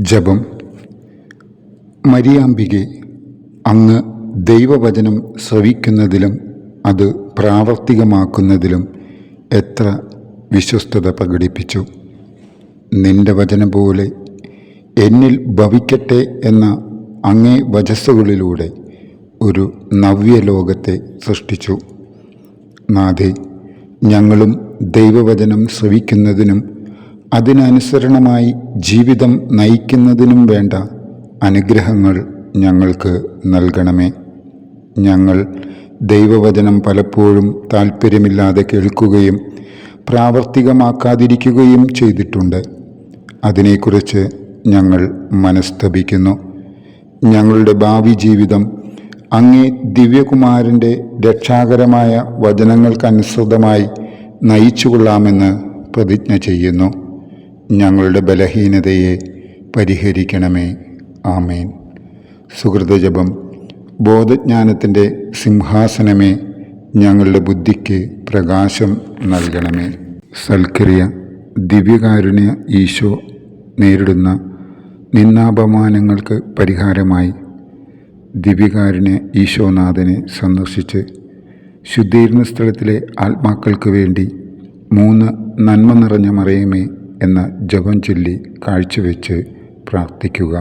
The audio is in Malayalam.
ജപം. മരിയാമ്പികെ, അങ്ങ് ദൈവവചനം ശ്രവിക്കുന്നതിലും അത് പ്രാവർത്തികമാക്കുന്നതിലും എത്ര വിശ്വസ്തത പ്രകടിപ്പിച്ചു. നിന്റെ വചനം പോലെ എന്നിൽ ഭവിക്കട്ടെ എന്ന അങ്ങേ വചസ്സുകളിലൂടെ ഒരു നവ്യലോകത്തെ സൃഷ്ടിച്ചു. നാഥേ, ഞങ്ങളും ദൈവവചനം ശ്രവിക്കുന്നതിനും അതിനനുസരണമായി ജീവിതം നയിക്കുന്നതിനും വേണ്ട അനുഗ്രഹങ്ങൾ ഞങ്ങൾക്ക് നൽകണമേ. ഞങ്ങൾ ദൈവവചനം പലപ്പോഴും താല്പര്യമില്ലാതെ കേൾക്കുകയും പ്രാവർത്തികമാക്കാതിരിക്കുകയും ചെയ്തിട്ടുണ്ട്. അതിനെക്കുറിച്ച് ഞങ്ങൾ മനസ്തപിക്കുന്നു. ഞങ്ങളുടെ ഭാവി ജീവിതം അങ്ങേ ദിവ്യകുമാരൻ്റെ രക്ഷാകരമായ വചനങ്ങൾക്കനുസൃതമായി നയിച്ചുകൊള്ളാമെന്ന് പ്രതിജ്ഞ ചെയ്യുന്നു. ഞങ്ങളുടെ ബലഹീനതയെ പരിഹരിക്കണമേ. ആമേൻ. സുഹൃതജപം. ബോധജ്ഞാനത്തിൻ്റെ സിംഹാസനമേ, ഞങ്ങളുടെ ബുദ്ധിക്ക് പ്രകാശം നൽകണമേ. സൽക്രിയ. ദിവ്യകാരുണ്യ ഈശോ നേരിടുന്ന നിന്ദാപമാനങ്ങൾക്ക് പരിഹാരമായി ദിവ്യകാരുണ്യ ഈശോനാഥനെ സന്ദർശിച്ച് ശുദ്ധീകരണ സ്ഥലത്തിലെ ആത്മാക്കൾക്ക് വേണ്ടി 3 നന്മ നിറഞ്ഞ മറിയമേ എന്ന ജപം ചൊല്ലി കാഴ്ചവെച്ച് പ്രാർത്ഥിക്കുക.